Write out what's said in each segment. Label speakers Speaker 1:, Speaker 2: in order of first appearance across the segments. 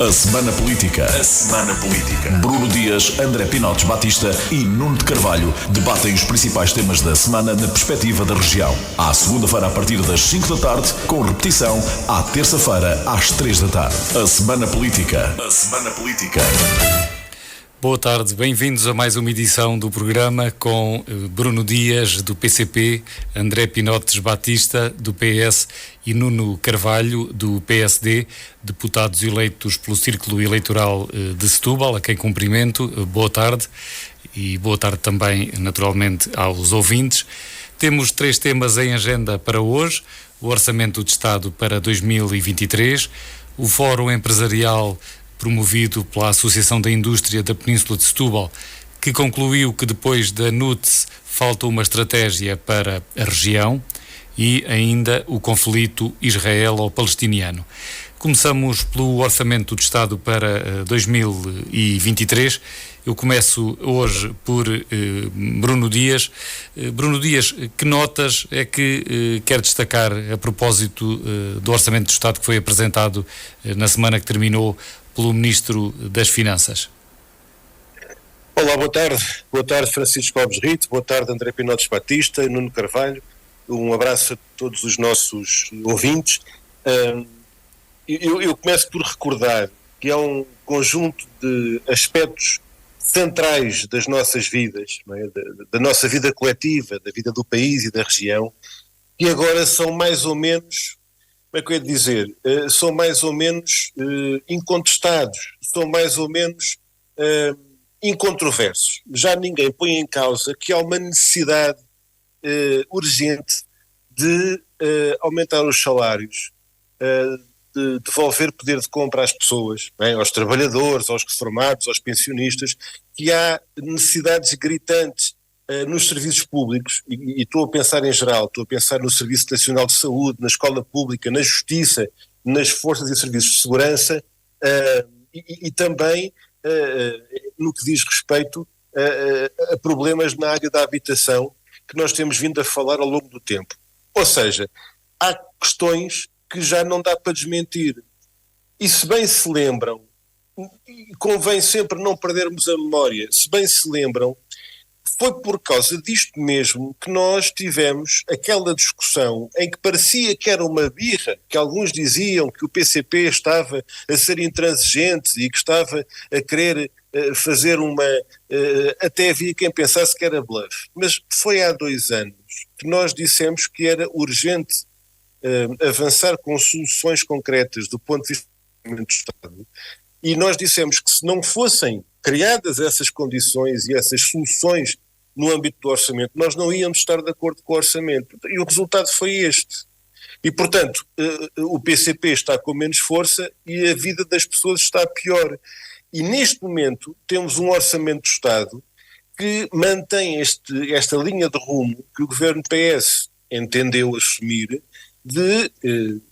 Speaker 1: A Semana Política. A Semana Política. Bruno Dias, André Pinotes Batista e Nuno de Carvalho debatem os principais temas da semana na perspectiva da região. À segunda-feira a partir das 5 da tarde, com repetição à terça-feira às 3 da tarde. A Semana Política. A Semana Política.
Speaker 2: Boa tarde, bem-vindos a mais uma edição do programa com Bruno Dias, do PCP, André Pinotes Batista, do PS e Nuno Carvalho, do PSD, deputados eleitos pelo Círculo Eleitoral de Setúbal, a quem cumprimento. Boa tarde e boa tarde também, naturalmente, aos ouvintes. Temos 3 temas em agenda para hoje: o Orçamento de Estado para 2023, o Fórum Empresarial promovido pela Associação da Indústria da Península de Setúbal, que concluiu que depois da NUTS falta uma estratégia para a região, e ainda o conflito israelo-palestiniano. Começamos pelo Orçamento de Estado para 2023. Eu começo hoje por Bruno Dias. Bruno Dias, que notas é que quer destacar a propósito do Orçamento de Estado que foi apresentado na semana que terminou pelo Ministro das Finanças?
Speaker 3: Olá, boa tarde. Boa tarde, Francisco Alves Rito. Boa tarde, André Pinotes Batista e Nuno Carvalho. Um abraço a todos os nossos ouvintes. Eu começo por recordar que há um conjunto de aspectos centrais das nossas vidas, não é? Da nossa vida coletiva, da vida do país e da região, que agora são mais ou menos, como é que eu ia dizer, são mais ou menos incontestados, são mais ou menos incontroversos. Já ninguém põe em causa que há uma necessidade urgente de aumentar os salários, de devolver poder de compra às pessoas, não é? Aos trabalhadores, aos reformados, aos pensionistas, que há necessidades gritantes nos serviços públicos, e estou a pensar em geral, estou a pensar no Serviço Nacional de Saúde, na escola pública, na justiça, nas forças e serviços de segurança, e também no que diz respeito a problemas na área da habitação, que nós temos vindo a falar ao longo do tempo. Ou seja, há questões que já não dá para desmentir. E se bem se lembram, convém sempre não perdermos a memória, se bem se lembram, foi por causa disto mesmo que nós tivemos aquela discussão em que parecia que era uma birra, que alguns diziam que o PCP estava a ser intransigente e que estava a querer fazer até havia quem pensasse que era bluff. Mas foi há 2 anos que nós dissemos que era urgente avançar com soluções concretas do ponto de vista do Estado, e nós dissemos que se não fossem criadas essas condições e essas soluções no âmbito do orçamento, nós não íamos estar de acordo com o orçamento. E o resultado foi este. E, portanto, o PCP está com menos força e a vida das pessoas está pior. E neste momento temos um orçamento do Estado que mantém esta linha de rumo que o governo PS entendeu assumir, de,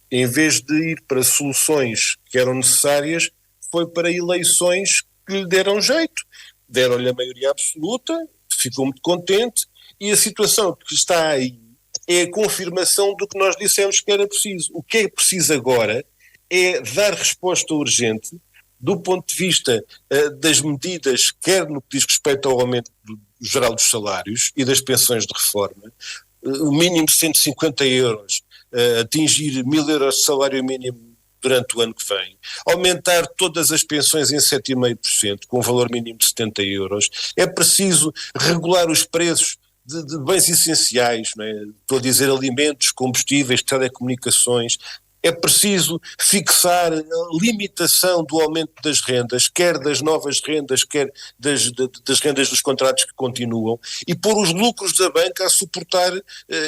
Speaker 3: em vez de ir para soluções que eram necessárias, foi para eleições que lhe deram jeito. Deram-lhe a maioria absoluta, ficou muito contente, e a situação que está aí é a confirmação do que nós dissemos que era preciso. O que é preciso agora é dar resposta urgente do ponto de vista das medidas, quer no que diz respeito ao aumento geral dos salários e das pensões de reforma, o mínimo de 150 euros, atingir 1.000 euros de salário mínimo durante o ano que vem, aumentar todas as pensões em 7,5%, com um valor mínimo de 70 euros, é preciso regular os preços de bens essenciais, não é? Estou a dizer alimentos, combustíveis, telecomunicações. É preciso fixar a limitação do aumento das rendas, quer das novas rendas, quer das rendas dos contratos que continuam, e pôr os lucros da banca a suportar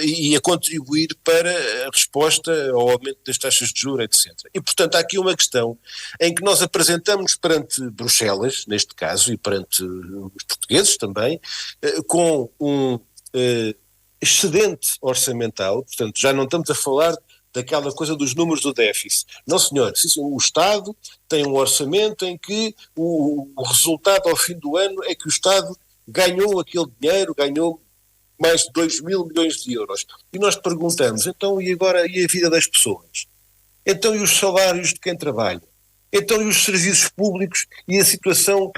Speaker 3: e a contribuir para a resposta ao aumento das taxas de juros, etc. E, portanto, há aqui uma questão em que nós apresentamos perante Bruxelas, neste caso, e perante os portugueses também, com um excedente orçamental. Portanto, já não estamos a falar daquela coisa dos números do déficit. Não, senhor, o Estado tem um orçamento em que o resultado ao fim do ano é que o Estado ganhou aquele dinheiro, ganhou mais de 2.000 milhões de euros. E nós perguntamos, então, e agora, e a vida das pessoas? Então, e os salários de quem trabalha? Então, e os serviços públicos e a situação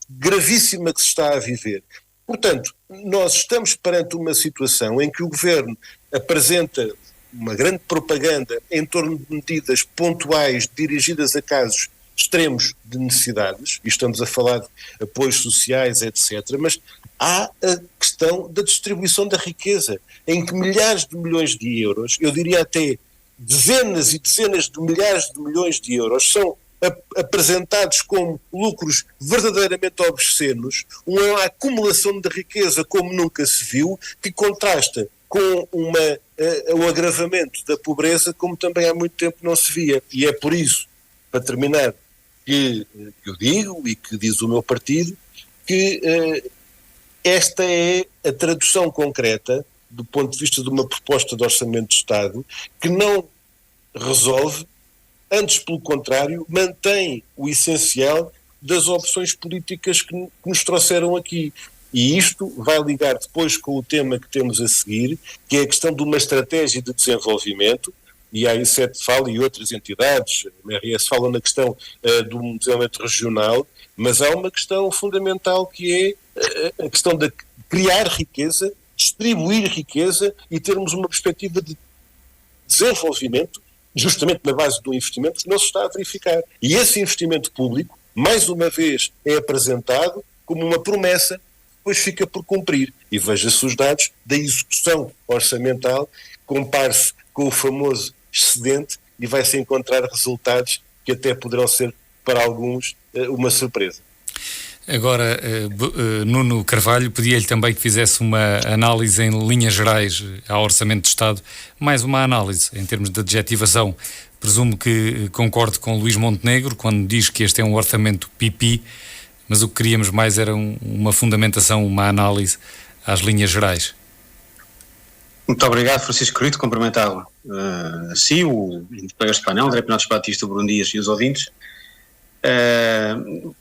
Speaker 3: gravíssima que se está a viver? Portanto, nós estamos perante uma situação em que o Governo apresenta uma grande propaganda em torno de medidas pontuais dirigidas a casos extremos de necessidades, e estamos a falar de apoios sociais, etc., mas há a questão da distribuição da riqueza, em que milhares de milhões de euros, eu diria até dezenas e dezenas de milhares de milhões de euros, são apresentados como lucros verdadeiramente obscenos, uma acumulação de riqueza como nunca se viu, que contrasta com o agravamento da pobreza como também há muito tempo não se via. E é por isso, para terminar, que eu digo e que diz o meu partido, que esta é a tradução concreta, do ponto de vista de uma proposta de orçamento de Estado, que não resolve, antes pelo contrário, mantém o essencial das opções políticas que nos trouxeram aqui. E isto vai ligar depois com o tema que temos a seguir, que é a questão de uma estratégia de desenvolvimento, e a AICET fala e outras entidades, a MRS fala na questão do desenvolvimento regional, mas há uma questão fundamental que é a questão de criar riqueza, distribuir riqueza e termos uma perspectiva de desenvolvimento, justamente na base do investimento que não se está a verificar. E esse investimento público, mais uma vez, é apresentado como uma promessa, depois fica por cumprir. E veja-se os dados da execução orçamental, compare-se com o famoso excedente e vai-se encontrar resultados que até poderão ser, para alguns, uma surpresa.
Speaker 2: Agora, Nuno Carvalho, pedia-lhe também que fizesse uma análise em linhas gerais ao Orçamento de Estado, mais uma análise em termos de adjetivação. Presumo que concorde com Luís Montenegro quando diz que este é um orçamento pipi, mas o que queríamos mais era uma fundamentação, uma análise às linhas gerais.
Speaker 4: Muito obrigado, Francisco Querido, cumprimentá-lo a si, os colegas de painel, André Pinotes Batista, Bruno Dias e os ouvintes.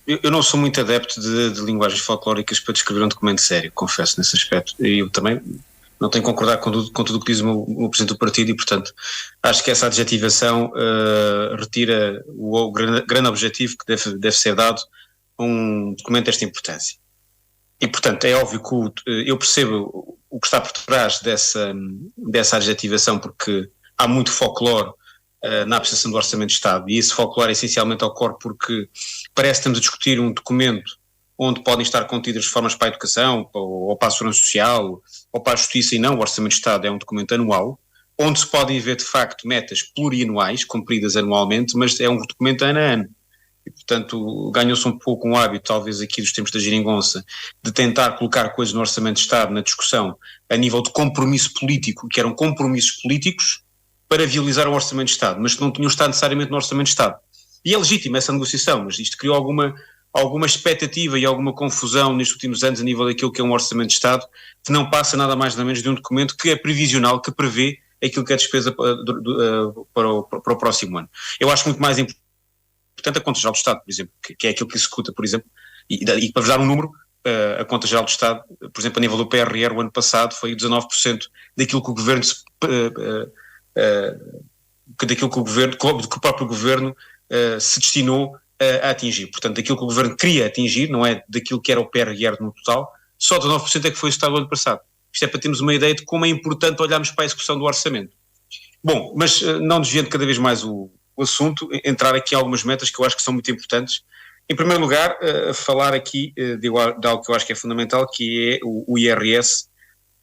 Speaker 4: Eu não sou muito adepto de linguagens folclóricas para descrever um documento sério, confesso nesse aspecto. E eu também não tenho que concordar com tudo o que diz o meu presidente do partido e, portanto, acho que essa adjetivação retira o grande objetivo que deve ser dado a um documento desta importância. E, portanto, é óbvio que eu percebo o que está por trás dessa adjetivação, porque há muito folclore na apreciação do Orçamento de Estado, e esse folclore essencialmente ocorre porque parece que estamos a discutir um documento onde podem estar contidas reformas para a educação, ou para a segurança social, ou para a justiça, e não, o Orçamento de Estado é um documento anual, onde se podem ver de facto metas plurianuais, cumpridas anualmente, mas é um documento ano a ano. E, portanto, ganhou-se um pouco um hábito, talvez aqui dos tempos da geringonça, de tentar colocar coisas no Orçamento de Estado, na discussão, a nível de compromisso político, que eram compromissos políticos para viabilizar o Orçamento de Estado, mas que não tinham estado necessariamente no Orçamento de Estado. E é legítima essa negociação, mas isto criou alguma expectativa e alguma confusão nestes últimos anos a nível daquilo que é um Orçamento de Estado, que não passa nada mais nada menos de um documento que é previsional, que prevê aquilo que é despesa para o próximo ano. Eu acho muito mais importante a Conta Geral do Estado, por exemplo, que é aquilo que executa, por exemplo, e para vos dar um número, a Conta Geral do Estado, por exemplo, a nível do PRR, o ano passado foi 19% daquilo que o Governo que o próprio Governo se destinou a atingir. Portanto, daquilo que o Governo queria atingir, não é daquilo que era o PRR no total, só 19% é que foi executado no ano passado. Isto é para termos uma ideia de como é importante olharmos para a execução do orçamento. Bom, mas não desviando cada vez mais o assunto, entrar aqui em algumas metas que eu acho que são muito importantes. Em primeiro lugar, falar aqui de algo que eu acho que é fundamental, que é o IRS,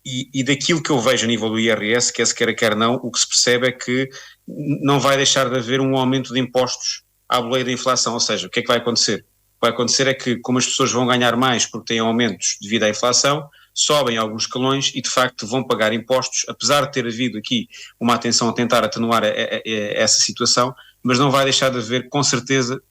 Speaker 4: e daquilo que eu vejo a nível do IRS, quer se queira, quer não, o que se percebe é que não vai deixar de haver um aumento de impostos à boleia da inflação. Ou seja, o que é que vai acontecer? O que vai acontecer é que, como as pessoas vão ganhar mais porque têm aumentos devido à inflação, sobem alguns escalões e de facto vão pagar impostos, apesar de ter havido aqui uma atenção a tentar atenuar essa situação, mas não vai deixar de haver, com certeza,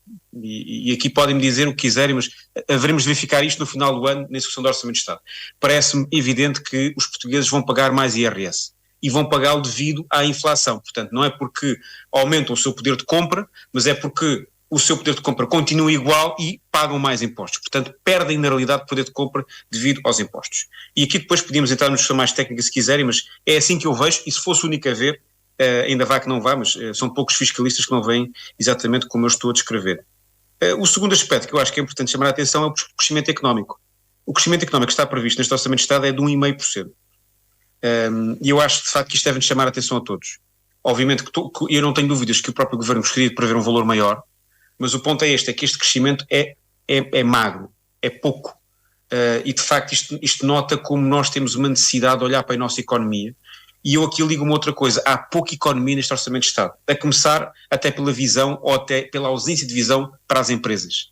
Speaker 4: e aqui podem-me dizer o que quiserem, mas haveremos de verificar isto no final do ano na execução do Orçamento de Estado. Parece-me evidente que os portugueses vão pagar mais IRS e vão pagá-lo devido à inflação. Portanto, não é porque aumentam o seu poder de compra, mas é porque o seu poder de compra continua igual e pagam mais impostos. Portanto, perdem na realidade o poder de compra devido aos impostos. E aqui depois podíamos entrar nos questões mais técnicas se quiserem, mas é assim que eu vejo, e se fosse o único a ver, ainda vá que não vá, mas são poucos fiscalistas que não veem exatamente como eu estou a descrever. O segundo aspecto que eu acho que é importante chamar a atenção é o crescimento económico. O crescimento económico que está previsto neste Orçamento de Estado é de 1,5%. E eu acho, de facto, que isto deve-nos chamar a atenção a todos. Obviamente que eu não tenho dúvidas que o próprio Governo gostaria de prever um valor maior, mas o ponto é que este crescimento é magro, é pouco. E, de facto, isto nota como nós temos uma necessidade de olhar para a nossa economia. E eu aqui ligo uma outra coisa, há pouca economia neste Orçamento de Estado, a começar até pela visão ou até pela ausência de visão para as empresas.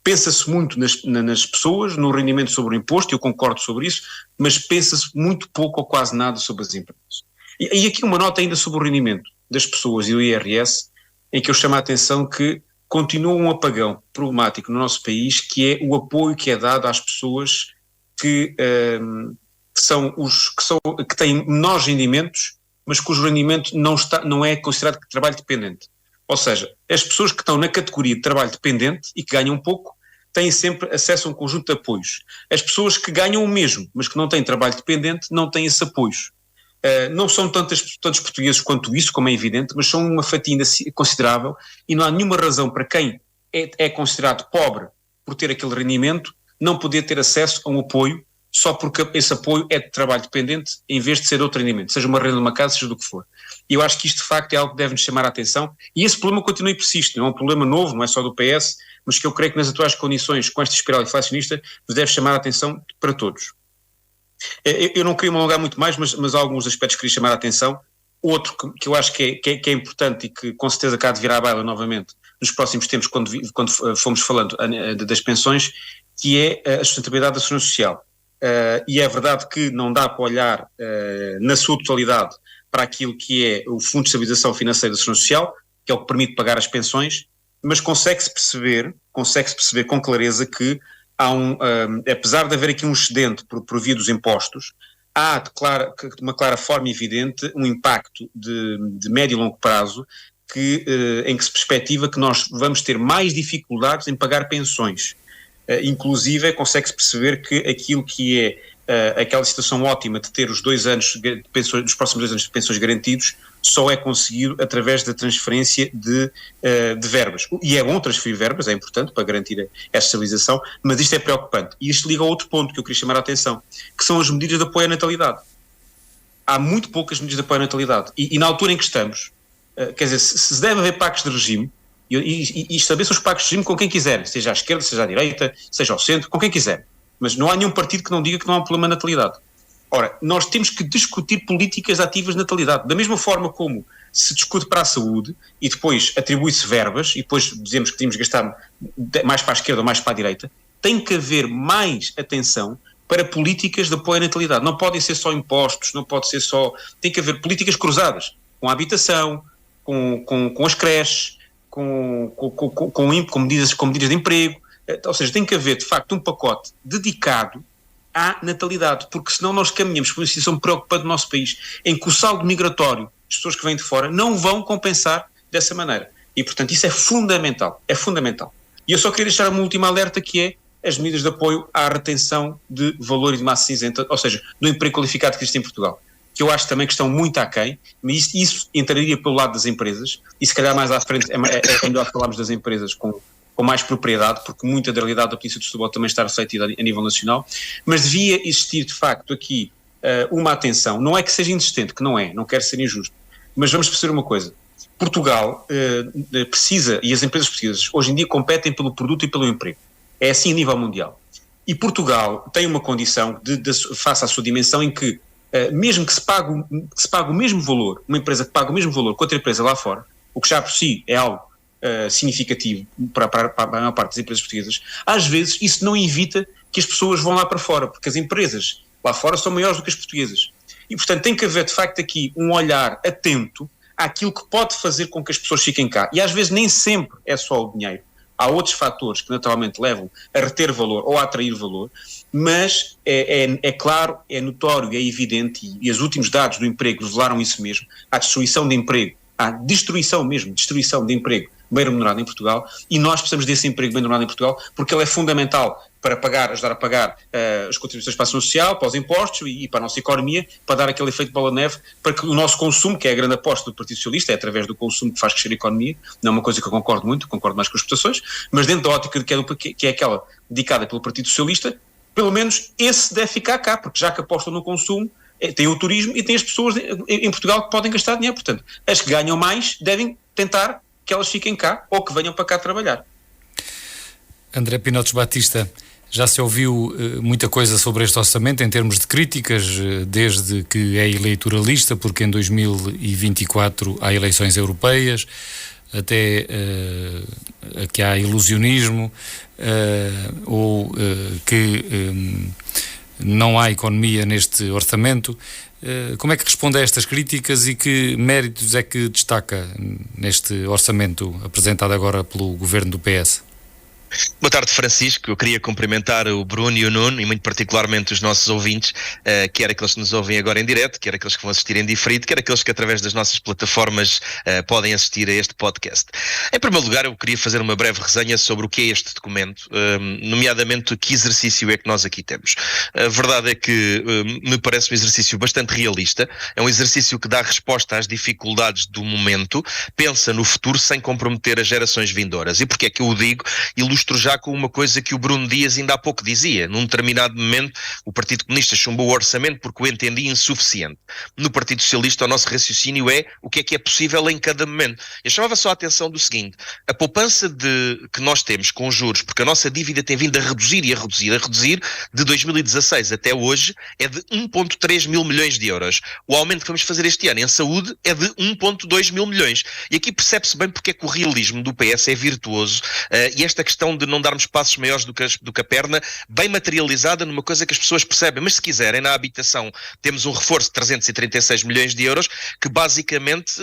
Speaker 4: Pensa-se muito nas pessoas, no rendimento sobre o imposto, eu concordo sobre isso, mas pensa-se muito pouco ou quase nada sobre as empresas. E aqui uma nota ainda sobre o rendimento das pessoas e do IRS, em que eu chamo a atenção que continua um apagão problemático no nosso país, que é o apoio que é dado às pessoas que têm menores rendimentos, mas cujo rendimento não é considerado trabalho dependente. Ou seja, as pessoas que estão na categoria de trabalho dependente e que ganham pouco, têm sempre acesso a um conjunto de apoios. As pessoas que ganham o mesmo, mas que não têm trabalho dependente, não têm esses apoios. Não são tantos portugueses quanto isso, como é evidente, mas são uma fatia ainda considerável e não há nenhuma razão para quem é considerado pobre por ter aquele rendimento não poder ter acesso a um apoio só porque esse apoio é de trabalho dependente em vez de ser outro rendimento, seja uma renda de uma casa, seja do que for. E eu acho que isto de facto é algo que deve-nos chamar a atenção e esse problema continua e persiste, não é um problema novo, não é só do PS, mas que eu creio que nas atuais condições, com esta espiral inflacionista, deve chamar a atenção para todos. Eu não queria me alongar muito mais, mas há alguns aspectos que queria chamar a atenção. Outro que eu acho que é importante e que com certeza cá de vir à baila novamente nos próximos tempos, quando fomos falando das pensões, que é a sustentabilidade da segurança social. E é verdade que não dá para olhar na sua totalidade para aquilo que é o Fundo de Estabilização Financeira da Segurança Social, que é o que permite pagar as pensões, mas consegue-se perceber com clareza que há apesar de haver aqui um excedente por via dos impostos, há de uma clara forma evidente um impacto de médio e longo prazo em que se perspectiva que nós vamos ter mais dificuldades em pagar pensões. Inclusive consegue-se perceber que aquilo que é aquela situação ótima de ter os 2 anos de pensões, dos próximos 2 anos de pensões garantidos, só é conseguido através da transferência de verbas. E é bom transferir verbas, é importante para garantir esta estabilização, mas isto é preocupante. E isto liga a outro ponto que eu queria chamar a atenção, que são as medidas de apoio à natalidade. Há muito poucas medidas de apoio à natalidade. E na altura em que estamos, quer dizer, se deve haver pactos de regime, e estabeleçam os pactos de regime com quem quiser, seja à esquerda, seja à direita, seja ao centro, com quem quiser. Mas não há nenhum partido que não diga que não há um problema de natalidade. Ora, nós temos que discutir políticas ativas de natalidade. Da mesma forma como se discute para a saúde e depois atribui-se verbas e depois dizemos que temos que gastar mais para a esquerda ou mais para a direita, tem que haver mais atenção para políticas de apoio à natalidade. Não podem ser só impostos, não pode ser só... Tem que haver políticas cruzadas com a habitação, com as creches, com medidas de emprego. Ou seja, tem que haver, de facto, um pacote dedicado à natalidade, porque senão nós caminhamos por uma situação preocupante no nosso país, em que o saldo migratório, as pessoas que vêm de fora, não vão compensar dessa maneira. E, portanto, isso é fundamental, é fundamental. E eu só queria deixar uma última alerta, que é as medidas de apoio à retenção de valor e de massa cinzenta, ou seja, do emprego qualificado que existe em Portugal, que eu acho também que estão muito aquém, mas isso entraria pelo lado das empresas, e se calhar mais à frente é melhor falarmos das empresas com mais propriedade, porque muita da realidade da polícia de Setúbal também está refletida a nível nacional, mas devia existir de facto aqui uma atenção, não é que seja insistente, que não quero ser injusto, mas vamos perceber uma coisa, Portugal precisa, e as empresas portuguesas hoje em dia competem pelo produto e pelo emprego, é assim a nível mundial, e Portugal tem uma condição, face à sua dimensão, em que mesmo que se pague o mesmo valor, uma empresa que pague o mesmo valor que outra empresa lá fora, o que já por si é algo significativo para a maior parte das empresas portuguesas, às vezes isso não evita que as pessoas vão lá para fora, porque as empresas lá fora são maiores do que as portuguesas. E, portanto, tem que haver, de facto, aqui um olhar atento àquilo que pode fazer com que as pessoas fiquem cá. E, às vezes, nem sempre é só o dinheiro. Há outros fatores que, naturalmente, levam a reter valor ou a atrair valor, mas é claro, é notório, é evidente, e os últimos dados do emprego revelaram isso mesmo, a destruição de emprego há destruição de emprego bem remunerado em Portugal, e nós precisamos desse emprego bem remunerado em Portugal, porque ele é fundamental para ajudar a pagar as contribuições para a ação social, para os impostos e para a nossa economia, para dar aquele efeito de bola de neve, para que o nosso consumo, que é a grande aposta do Partido Socialista, é através do consumo que faz crescer a economia, não é uma coisa que eu concordo mais com as votações, mas dentro da ótica que é aquela dedicada pelo Partido Socialista, pelo menos esse deve ficar cá, porque já que apostam no consumo, tem o turismo e tem as pessoas em Portugal que podem gastar dinheiro, portanto, as que ganham mais devem tentar que elas fiquem cá ou que venham para cá trabalhar.
Speaker 2: André Pinotes Batista, já se ouviu muita coisa sobre este orçamento em termos de críticas, desde que é eleitoralista, porque em 2024 há eleições europeias, até que há ilusionismo, ou que não há economia neste orçamento. Como é que responde a estas críticas e que méritos é que destaca neste orçamento apresentado agora pelo governo do PS?
Speaker 5: Boa tarde, Francisco. Eu queria cumprimentar o Bruno e o Nuno, e muito particularmente os nossos ouvintes, quer aqueles que nos ouvem agora em direto, quer aqueles que vão assistir em diferido, quer aqueles que através das nossas plataformas podem assistir a este podcast. Em primeiro lugar, eu queria fazer uma breve resenha sobre o que é este documento, nomeadamente que exercício é que nós aqui temos. A verdade é que me parece um exercício bastante realista, é um exercício que dá resposta às dificuldades do momento, pensa no futuro sem comprometer as gerações vindouras. E porquê é que eu o digo? Ilustro já com uma coisa que o Bruno Dias ainda há pouco dizia. Num determinado momento, o Partido Comunista chumbou o orçamento porque o entendia insuficiente. No Partido Socialista, o nosso raciocínio é o que é possível em cada momento. Eu chamava só a atenção do seguinte: a poupança que nós temos com juros, porque a nossa dívida tem vindo a reduzir de 2016 até hoje, é de 1,3 mil milhões de euros. O aumento que vamos fazer este ano em saúde é de 1,2 mil milhões. E aqui percebe-se bem porque é que o realismo do PS é virtuoso, e esta questão de não darmos passos maiores do que a perna, bem materializada numa coisa que as pessoas percebem. Mas se quiserem, na habitação temos um reforço de 336 milhões de euros, que basicamente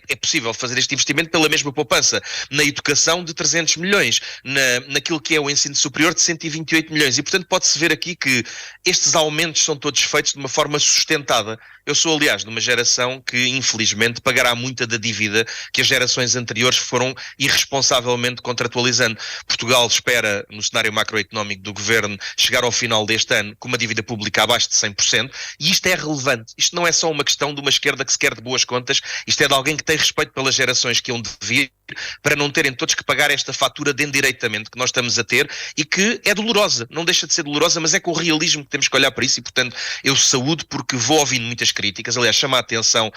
Speaker 5: é possível fazer este investimento pela mesma poupança. Na educação de 300 milhões, naquilo que é o ensino superior de 128 milhões. E portanto pode-se ver aqui que estes aumentos são todos feitos de uma forma sustentada. Eu sou, aliás, de uma geração que, infelizmente, pagará muita da dívida que as gerações anteriores foram irresponsavelmente contratualizando. Portugal espera, no cenário macroeconómico do governo, chegar ao final deste ano com uma dívida pública abaixo de 100%, e isto é relevante. Isto não é só uma questão de uma esquerda que se quer de boas contas, isto é de alguém que tem respeito pelas gerações que hão de vir, para não terem todos que pagar esta fatura de endireitamento que nós estamos a ter e que é dolorosa, não deixa de ser dolorosa, mas é com o realismo que temos que olhar para isso. E portanto eu saúdo, porque vou ouvindo muitas críticas. Aliás, chama a atenção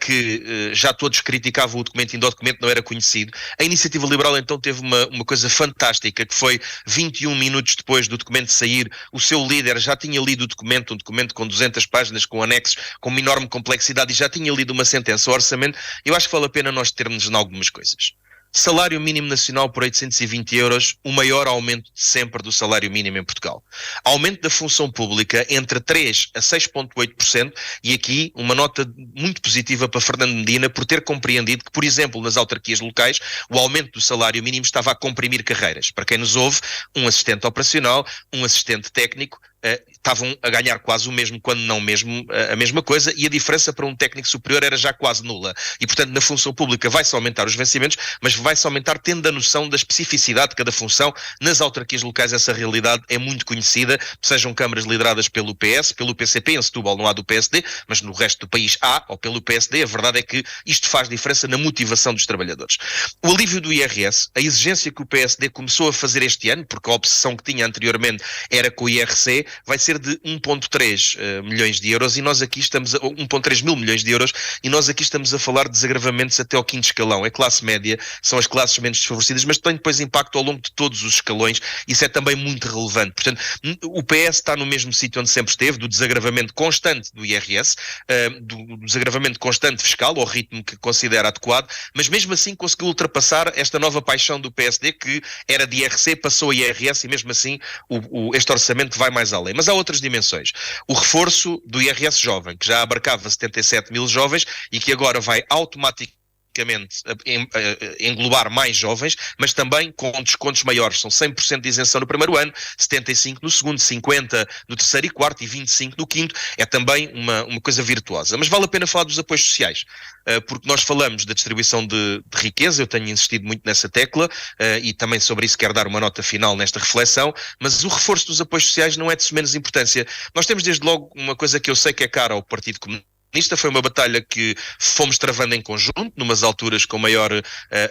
Speaker 5: que já todos criticavam o documento, ainda o documento não era conhecido. A Iniciativa Liberal então teve uma coisa fantástica, que foi 21 minutos depois do documento sair, o seu líder já tinha lido o documento, um documento com 200 páginas, com anexos, com uma enorme complexidade, e já tinha lido uma sentença ao orçamento. Eu acho que vale a pena nós termos em algumas coisas. Salário mínimo nacional por 820 euros, o maior aumento de sempre do salário mínimo em Portugal. Aumento da função pública entre 3% a 6,8%, e aqui uma nota muito positiva para Fernando Medina por ter compreendido que, por exemplo, nas autarquias locais, o aumento do salário mínimo estava a comprimir carreiras. Para quem nos ouve, um assistente operacional, um assistente técnico, estavam a ganhar quase o mesmo, quando não mesmo a mesma coisa, e a diferença para um técnico superior era já quase nula. E portanto na função pública vai-se aumentar os vencimentos, mas vai-se aumentar tendo a noção da especificidade de cada função. Nas autarquias locais essa realidade é muito conhecida, sejam câmaras lideradas pelo PS, pelo PCP, em Setúbal não há do PSD, mas no resto do país há, ou pelo PSD. A verdade é que isto faz diferença na motivação dos trabalhadores. O alívio do IRS, a exigência que o PSD começou a fazer este ano, porque a obsessão que tinha anteriormente era com o IRC, vai ser de 1,3 milhões de euros, e nós aqui estamos a 1,3 mil milhões de euros, e nós aqui estamos a falar de desagravamentos até ao quinto escalão. É classe média, são as classes menos desfavorecidas, mas tem depois impacto ao longo de todos os escalões. Isso é também muito relevante. Portanto, o PS está no mesmo sítio onde sempre esteve, do desagravamento constante do IRS, do desagravamento constante fiscal, ao ritmo que considera adequado, mas mesmo assim conseguiu ultrapassar esta nova paixão do PSD, que era de IRC, passou a IRS, e mesmo assim este orçamento vai mais além. Mas há outras dimensões. O reforço do IRS jovem, que já abarcava 77 mil jovens e que agora vai automaticamente englobar mais jovens, mas também com descontos maiores. São 100% de isenção no primeiro ano, 75% no segundo, 50% no terceiro e quarto e 25% no quinto. É também uma coisa virtuosa. Mas vale a pena falar dos apoios sociais, porque nós falamos da distribuição de riqueza, eu tenho insistido muito nessa tecla, e também sobre isso quero dar uma nota final nesta reflexão, mas o reforço dos apoios sociais não é de menos importância. Nós temos desde logo uma coisa que eu sei que é cara ao Partido Comunista. Foi uma batalha que fomos travando em conjunto, numas alturas com maior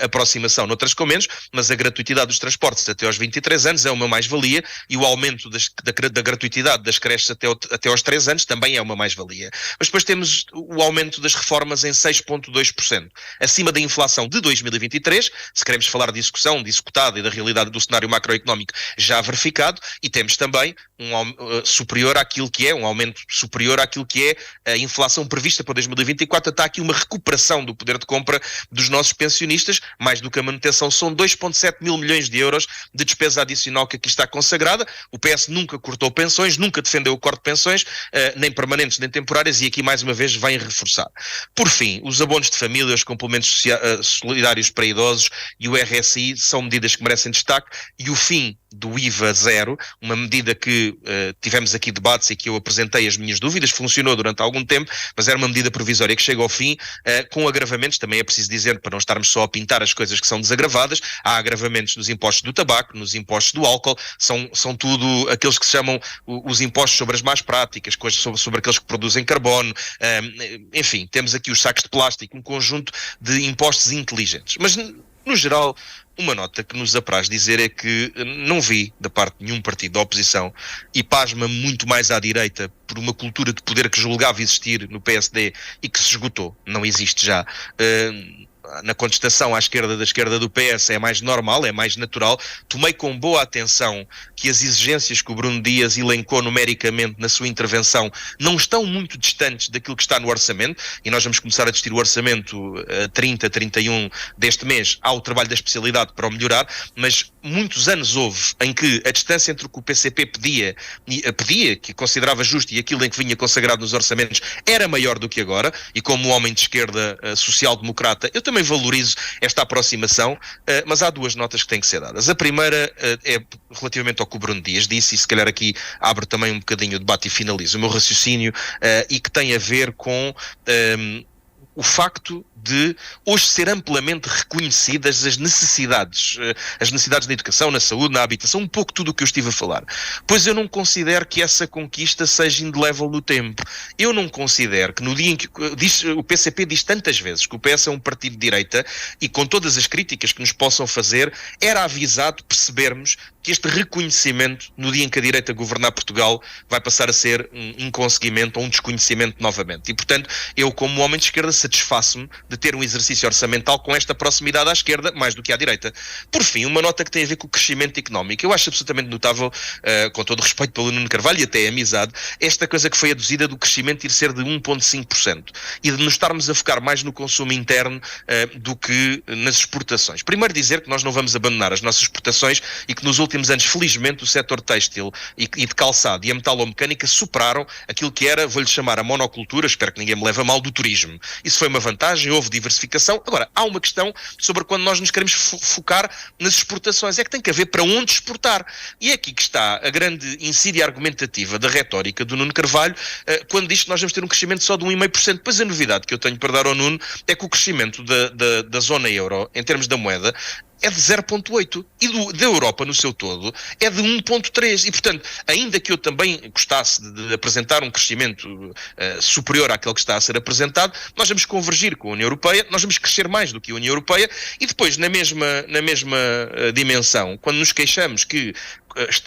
Speaker 5: aproximação, noutras com menos, mas a gratuitidade dos transportes até aos 23 anos é uma mais-valia e o aumento da gratuitidade das creches até aos 3 anos também é uma mais-valia. Mas depois temos o aumento das reformas em 6,2%, acima da inflação de 2023, se queremos falar de execução, de executada e da realidade do cenário macroeconómico já verificado, e temos também um aumento superior àquilo que é a inflação prevista para 2024. Está aqui uma recuperação do poder de compra dos nossos pensionistas, mais do que a manutenção, são 2,7 mil milhões de euros de despesa adicional que aqui está consagrada. O PS nunca cortou pensões, nunca defendeu o corte de pensões, nem permanentes nem temporárias, e aqui mais uma vez vem reforçar. Por fim, os abonos de família, os complementos solidários para idosos e o RSI são medidas que merecem destaque, e o fim do IVA zero, uma medida que tivemos aqui debates e que eu apresentei as minhas dúvidas, funcionou durante algum tempo, mas era uma medida provisória que chega ao fim, com agravamentos, também é preciso dizer, para não estarmos só a pintar as coisas que são desagravadas, há agravamentos nos impostos do tabaco, nos impostos do álcool, são tudo aqueles que se chamam os impostos sobre as más práticas, coisas sobre aqueles que produzem carbono, enfim, temos aqui os sacos de plástico, um conjunto de impostos inteligentes. Mas, no geral, uma nota que nos apraz dizer é que não vi, da parte de nenhum partido da oposição, e pasma muito mais à direita, por uma cultura de poder que julgava existir no PSD e que se esgotou, não existe já. Na contestação à esquerda da esquerda do PS é mais normal, é mais natural. Tomei com boa atenção que as exigências que o Bruno Dias elencou numericamente na sua intervenção não estão muito distantes daquilo que está no orçamento, e nós vamos começar a discutir o orçamento 30, 31 deste mês. Há o trabalho da especialidade para o melhorar, mas muitos anos houve em que a distância entre o que o PCP pedia, que considerava justo, e aquilo em que vinha consagrado nos orçamentos era maior do que agora, e como homem de esquerda social-democrata, eu também valorizo esta aproximação, mas há duas notas que têm que ser dadas. A primeira é relativamente ao que o Bruno Dias disse, e se calhar aqui abro também um bocadinho o debate e finalizo o meu raciocínio, e que tem a ver com o facto de hoje ser amplamente reconhecidas as necessidades da educação, na saúde, na habitação, um pouco tudo o que eu estive a falar. Pois eu não considero que essa conquista seja indelével no tempo. Eu não considero que no dia em que o PCP diz tantas vezes que o PS é um partido de direita, e com todas as críticas que nos possam fazer, era avisado percebermos que este reconhecimento, no dia em que a direita governar Portugal, vai passar a ser um inconseguimento ou um desconhecimento novamente. E, portanto, eu, como homem de esquerda, satisfaço-me de ter um exercício orçamental com esta proximidade à esquerda, mais do que à direita. Por fim, uma nota que tem a ver com o crescimento económico. Eu acho absolutamente notável, com todo o respeito pelo Nuno Carvalho e até a amizade, esta coisa que foi aduzida do crescimento ir ser de 1,5% e de nos estarmos a focar mais no consumo interno do que nas exportações. Primeiro dizer que nós não vamos abandonar as nossas exportações e que nos últimos anos, felizmente, o setor têxtil e de calçado e a metalomecânica superaram aquilo que era, vou-lhe chamar a monocultura, espero que ninguém me leve a mal, do turismo. Isso foi uma vantagem, houve diversificação. Agora, há uma questão sobre quando nós nos queremos focar nas exportações, é que tem que haver para onde exportar. E é aqui que está a grande insídia argumentativa da retórica do Nuno Carvalho, quando diz que nós vamos ter um crescimento só de 1,5%. Pois a novidade que eu tenho para dar ao Nuno é que o crescimento da zona euro, em termos da moeda, é de 0,8% e da Europa no seu todo é de 1,3%, e portanto, ainda que eu também gostasse de apresentar um crescimento superior àquele que está a ser apresentado, nós vamos convergir com a União Europeia, nós vamos crescer mais do que a União Europeia, e depois na mesma dimensão, quando nos queixamos que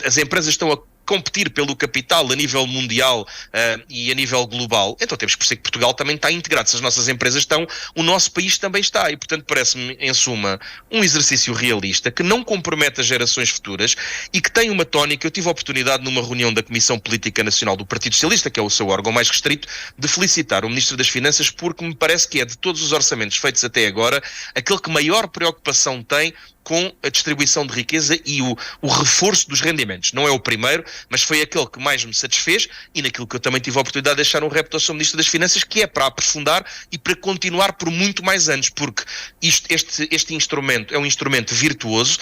Speaker 5: as empresas estão a competir pelo capital a nível mundial e a nível global, então temos que perceber que Portugal também está integrado. Se as nossas empresas estão, o nosso país também está, e portanto parece-me, em suma, um exercício realista que não compromete as gerações futuras e que tem uma tónica. Eu tive a oportunidade numa reunião da Comissão Política Nacional do Partido Socialista, que é o seu órgão mais restrito, de felicitar o Ministro das Finanças, porque me parece que é de todos os orçamentos feitos até agora aquele que maior preocupação tem com a distribuição de riqueza e o reforço dos rendimentos. Não é o primeiro, mas foi aquele que mais me satisfez e naquilo que eu também tive a oportunidade de deixar um repto ao Sr. Ministro das Finanças, que é para aprofundar e para continuar por muito mais anos, porque este instrumento é um instrumento virtuoso,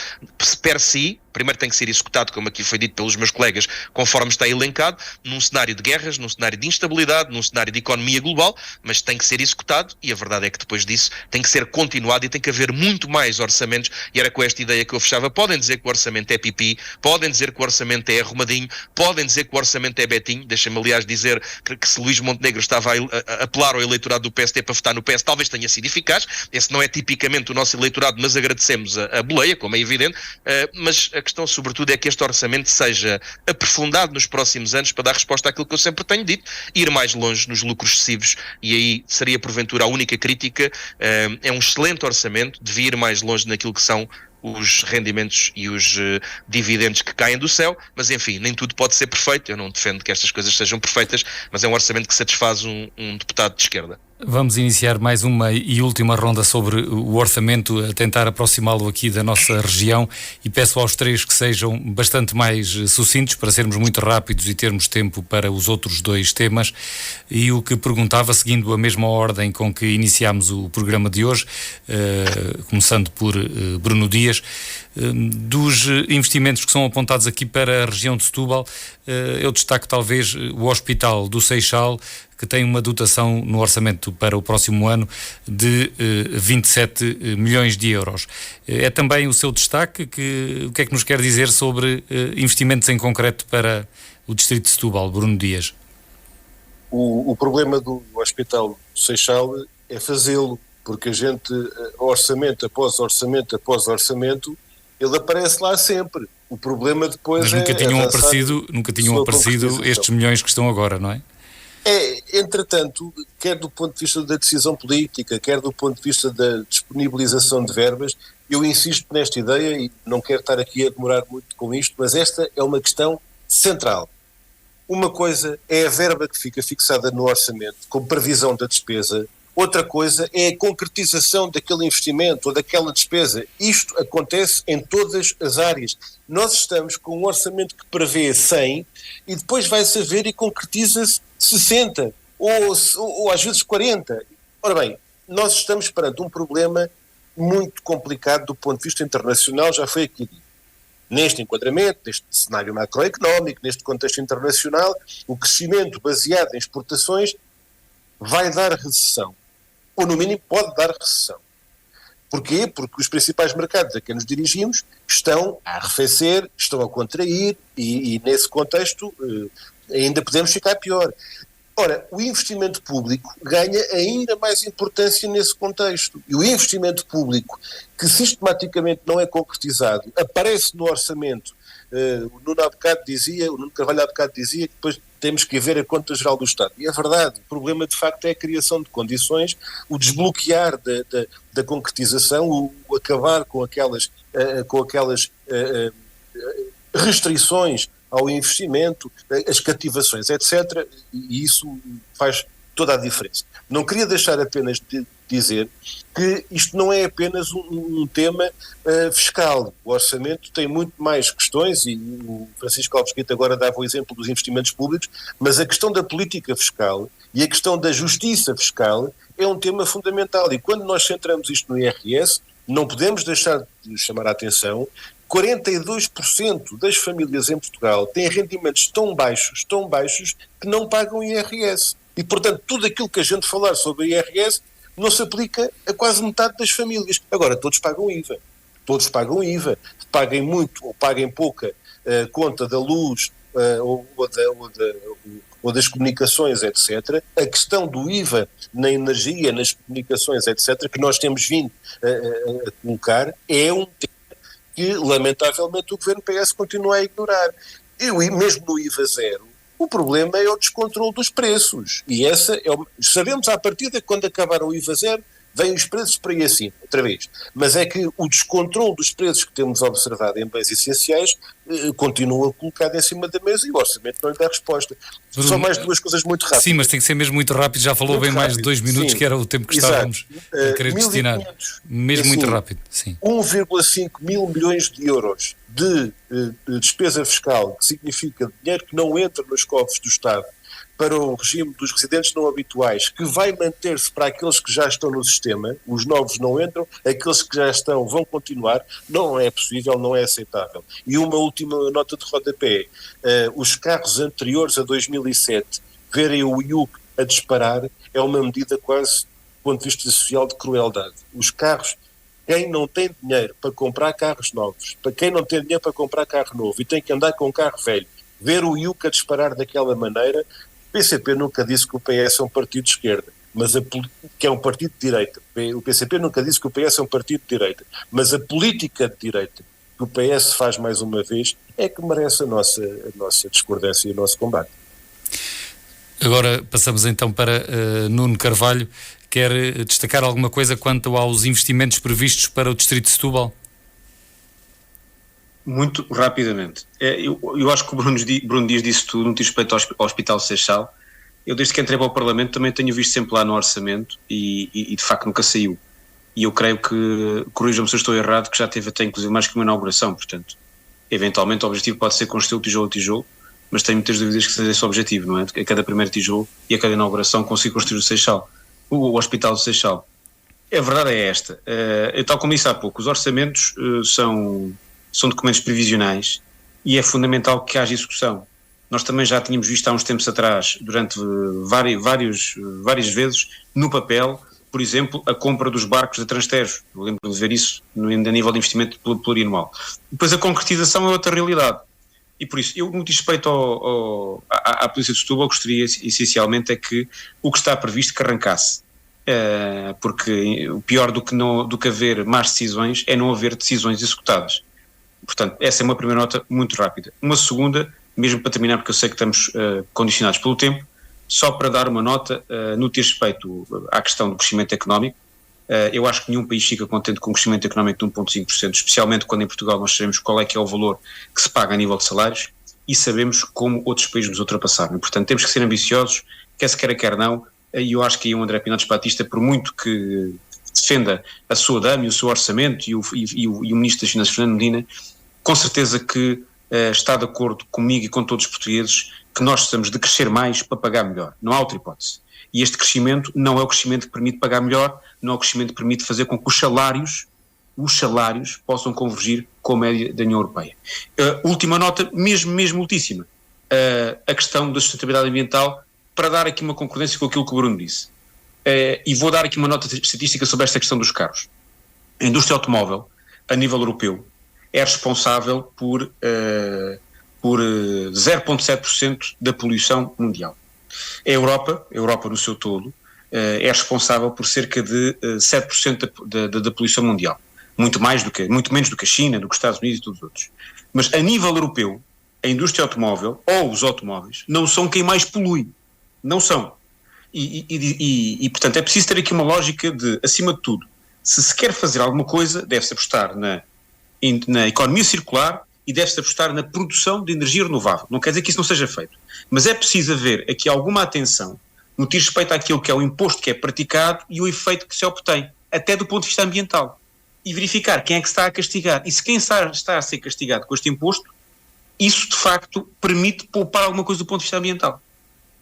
Speaker 5: per si. Primeiro tem que ser executado, como aqui foi dito pelos meus colegas, conforme está elencado, num cenário de guerras, num cenário de instabilidade, num cenário de economia global, mas tem que ser executado e a verdade é que depois disso tem que ser continuado e tem que haver muito mais orçamentos, e era com esta ideia que eu fechava. Podem dizer que o orçamento é pipi, podem dizer que o orçamento é arrumadinho, podem dizer que o orçamento é betinho. Deixa-me aliás dizer que se Luís Montenegro estava a apelar ao eleitorado do PST para votar no PS, talvez tenha sido eficaz. Esse não é tipicamente o nosso eleitorado, mas agradecemos a boleia, como é evidente, mas a questão sobretudo é que este orçamento seja aprofundado nos próximos anos para dar resposta àquilo que eu sempre tenho dito, ir mais longe nos lucros excessivos, e aí seria porventura a única crítica. É um excelente orçamento, devia ir mais longe naquilo que são os rendimentos e os dividendos que caem do céu, mas enfim, nem tudo pode ser perfeito. Eu não defendo que estas coisas sejam perfeitas, mas é um orçamento que satisfaz um deputado de esquerda.
Speaker 2: Vamos iniciar mais uma e última ronda sobre o orçamento, a tentar aproximá-lo aqui da nossa região, e peço aos três que sejam bastante mais sucintos para sermos muito rápidos e termos tempo para os outros dois temas. E o que perguntava, seguindo a mesma ordem com que iniciámos o programa de hoje, começando por Bruno Dias, dos investimentos que são apontados aqui para a região de Setúbal, eu destaco talvez o Hospital do Seixal, que tem uma dotação no orçamento para o próximo ano de 27 milhões de euros. É também o seu destaque. O que é que nos quer dizer sobre investimentos em concreto para o distrito de Setúbal, Bruno Dias?
Speaker 3: O problema do Hospital do Seixal é fazê-lo, porque a gente, orçamento após orçamento após orçamento, ele aparece lá sempre. O problema depois
Speaker 2: Mas nunca tinham aparecido estes milhões que estão agora, não é?
Speaker 3: Entretanto, quer do ponto de vista da decisão política, quer do ponto de vista da disponibilização de verbas, eu insisto nesta ideia e não quero estar aqui a demorar muito com isto, mas esta é uma questão central. Uma coisa é a verba que fica fixada no orçamento como previsão da despesa, outra coisa é a concretização daquele investimento ou daquela despesa. Isto acontece em todas as áreas. Nós estamos com um orçamento que prevê 100 e depois vai-se a ver e concretiza-se 60 ou às vezes 40. Ora bem, nós estamos perante um problema muito complicado do ponto de vista internacional, já foi aqui dito. Neste enquadramento, neste cenário macroeconómico, neste contexto internacional, o crescimento baseado em exportações vai dar recessão. Ou no mínimo pode dar recessão. Porquê? Porque os principais mercados a que nos dirigimos estão a arrefecer, estão a contrair e nesse contexto ainda podemos ficar pior. Ora, o investimento público ganha ainda mais importância nesse contexto. E o investimento público, que sistematicamente não é concretizado, aparece no orçamento. O Nuno Carvalho há bocado dizia que depois temos que ver a conta geral do Estado. E é verdade, o problema de facto é a criação de condições, o desbloquear da concretização, o acabar com aquelas restrições ao investimento, as cativações, etc. E isso faz toda a diferença. Não queria deixar apenas de dizer que isto não é apenas um tema fiscal. O orçamento tem muito mais questões, e o Francisco Alves Quinto agora dava o exemplo dos investimentos públicos, mas a questão da política fiscal e a questão da justiça fiscal é um tema fundamental. E quando nós centramos isto no IRS, não podemos deixar de chamar a atenção: 42% das famílias em Portugal têm rendimentos tão baixos, que não pagam IRS. E, portanto, tudo aquilo que a gente falar sobre IRS não se aplica a quase metade das famílias. Agora, todos pagam IVA. Paguem muito ou paguem pouca conta da luz ou das comunicações, etc. A questão do IVA na energia, nas comunicações, etc., que nós temos vindo a colocar, é um tema que, lamentavelmente, o governo PS continua a ignorar. E mesmo no IVA zero, o problema é o descontrole dos preços. E sabemos à partida que quando acabar o IVA zero, Vêm os preços para aí acima, outra vez. Mas é que o descontrole dos preços que temos observado em bens essenciais continua colocado em cima da mesa e o orçamento não lhe dá resposta. Só mais duas coisas muito rápidas.
Speaker 2: Sim, mas tem que ser mesmo muito rápido. Já falou muito bem rápido. Mais de 2 minutos, sim, que era o tempo que estávamos a querer destinar. Mesmo assim, muito rápido. Sim.
Speaker 3: 1,5 mil milhões de euros de despesa fiscal, que significa dinheiro que não entra nos cofres do Estado, para o regime dos residentes não habituais, que vai manter-se para aqueles que já estão no sistema, os novos não entram, aqueles que já estão vão continuar, não é possível, não é aceitável. E uma última nota de rodapé, os carros anteriores a 2007, verem o IUC a disparar, é uma medida quase, do ponto de vista social, de crueldade. Os carros, quem não tem dinheiro para comprar carros novos, para quem não tem dinheiro para comprar carro novo e tem que andar com um carro velho, ver o IUC a disparar daquela maneira. O PCP nunca disse que o PS é um partido de esquerda, mas que é um partido de direita. O PCP nunca disse que o PS é um partido de direita, mas a política de direita que o PS faz mais uma vez é que merece a nossa discordância e o nosso combate.
Speaker 2: Agora passamos então para Nuno Carvalho. Quer destacar alguma coisa quanto aos investimentos previstos para o Distrito de Setúbal?
Speaker 4: Muito rapidamente. Eu acho que o Bruno Dias disse tudo no que diz respeito ao Hospital de Seixal. Eu, desde que entrei para o Parlamento, também tenho visto sempre lá no orçamento e de facto nunca saiu. E eu creio que, corrijam-me se eu estou errado, que já teve até inclusive mais que uma inauguração. Portanto, eventualmente o objetivo pode ser construir tijolo a tijolo, mas tenho muitas dúvidas que seja esse o objetivo, não é? A cada primeiro tijolo e a cada inauguração consigo construir o Seixal, o Hospital de Seixal. A verdade é esta. Tal como disse há pouco, os orçamentos são documentos previsionais e é fundamental que haja execução. Nós também já tínhamos visto há uns tempos atrás, durante várias vezes, no papel, por exemplo, a compra dos barcos da Transtejo. Eu lembro de ver isso a nível de investimento plurianual. Depois a concretização é outra realidade. E por isso, eu, no que diz respeito à Polícia de Setúbal, gostaria essencialmente é que o que está previsto que arrancasse. Porque o pior do que haver más decisões é não haver decisões executadas. Portanto, essa é uma primeira nota muito rápida. Uma segunda, mesmo para terminar, porque eu sei que estamos condicionados pelo tempo, só para dar uma nota no que diz respeito à questão do crescimento económico. Eu acho que nenhum país fica contente com um crescimento económico de 1,5%, especialmente quando em Portugal nós sabemos qual é que é o valor que se paga a nível de salários e sabemos como outros países nos ultrapassaram. E, portanto, temos que ser ambiciosos, quer se queira, quer não, e eu acho que aí o André Pinotes Batista, por muito que defenda a sua DAM e o seu orçamento e o Ministro das Finanças, Fernando Medina, com certeza que está de acordo comigo e com todos os portugueses que nós precisamos de crescer mais para pagar melhor. Não há outra hipótese. E este crescimento não é o crescimento que permite pagar melhor, não é o crescimento que permite fazer com que os salários possam convergir com a média da União Europeia. Última nota, mesmo ultíssima, a questão da sustentabilidade ambiental, para dar aqui uma concordância com aquilo que o Bruno disse. E vou dar aqui uma nota estatística sobre esta questão dos carros. A indústria automóvel, a nível europeu, é responsável por 0,7% da poluição mundial. A Europa no seu todo, é responsável por cerca de 7% da poluição mundial. Muito menos do que a China, do que os Estados Unidos e todos os outros. Mas a nível europeu, a indústria automóvel, ou os automóveis, não são quem mais polui. Não são. E portanto, é preciso ter aqui uma lógica de, acima de tudo, se quer fazer alguma coisa, deve-se apostar na economia circular e deve-se apostar na produção de energia renovável. Não quer dizer que isso não seja feito, mas é preciso haver aqui alguma atenção no que diz respeito àquilo que é o imposto que é praticado e o efeito que se obtém, até do ponto de vista ambiental. E verificar quem é que está a castigar. E se quem está a ser castigado com este imposto, isso de facto permite poupar alguma coisa do ponto de vista ambiental.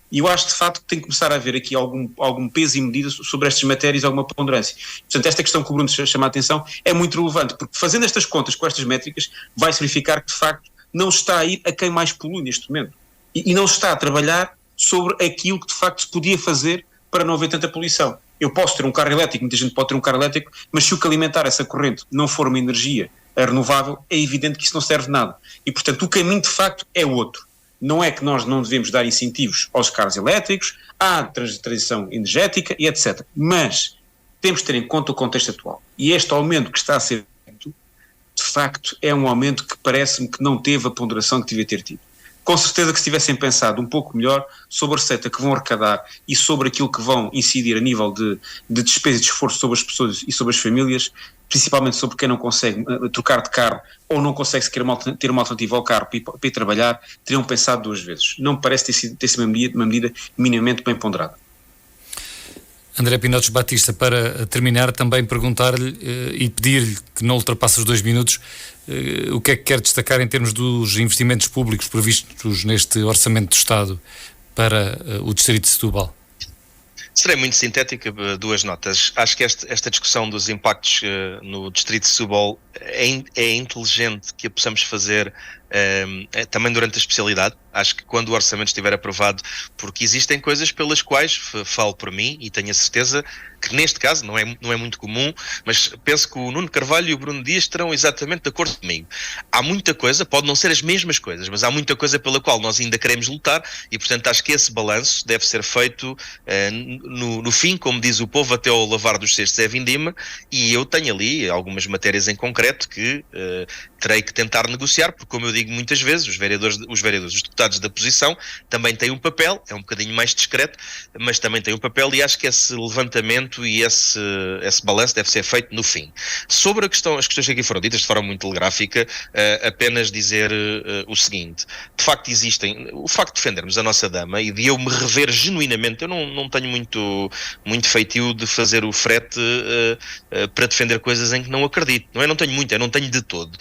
Speaker 4: E eu acho de facto que tem que começar a haver aqui algum peso e medida sobre estas matérias, alguma ponderância. Portanto, esta questão que o Bruno chama a atenção é muito relevante, porque fazendo estas contas com estas métricas, vai-se verificar que de facto não se está a ir a quem mais polui neste momento. E não se está a trabalhar sobre aquilo que de facto se podia fazer para não haver tanta poluição. Eu posso ter um carro elétrico, muita gente pode ter um carro elétrico, mas se o que alimentar essa corrente não for uma energia renovável, é evidente que isso não serve de nada. E portanto o caminho de facto é outro. Não é que nós não devemos dar incentivos aos carros elétricos, à transição energética e etc. Mas temos de ter em conta o contexto atual. E este aumento que está a ser feito, de facto, é um aumento que parece-me que não teve a ponderação que devia ter tido. Com certeza que se tivessem pensado um pouco melhor sobre a receita que vão arrecadar e sobre aquilo que vão incidir a nível de despesa e de esforço sobre as pessoas e sobre as famílias, principalmente sobre quem não consegue trocar de carro ou não consegue sequer ter uma alternativa ao carro para ir trabalhar, teriam pensado 2 vezes. Não me parece ter sido uma medida minimamente bem ponderada.
Speaker 2: André Pinotes Batista, para terminar, também perguntar-lhe e pedir-lhe que não ultrapasse os 2 minutos, o que é que quer destacar em termos dos investimentos públicos previstos neste Orçamento do Estado para o Distrito de Setúbal?
Speaker 5: Serei muito sintética, 2 notas. Acho que esta discussão dos impactos no Distrito de Setúbal é inteligente que a possamos fazer também durante a especialidade. Acho que quando o orçamento estiver aprovado, porque existem coisas pelas quais, falo por mim e tenho a certeza que neste caso não é muito comum, mas penso que o Nuno Carvalho e o Bruno Dias estarão exatamente de acordo comigo. Há muita coisa, pode não ser as mesmas coisas, mas há muita coisa pela qual nós ainda queremos lutar e, portanto, acho que esse balanço deve ser feito no fim, como diz o povo, até ao lavar dos cestos é vindima, e eu tenho ali algumas matérias em concreto que terei que tentar negociar, porque, como eu digo muitas vezes, os deputados da posição também têm um papel, é um bocadinho mais discreto, mas também têm um papel, e acho que esse levantamento e esse balanço deve ser feito no fim. Sobre as questões que aqui foram ditas de forma muito telegráfica, apenas dizer o seguinte: de facto o facto de defendermos a nossa dama e de eu me rever genuinamente, eu não tenho muito feitio de fazer o frete para defender coisas em que não acredito, não tenho muito, eu não tenho de todo,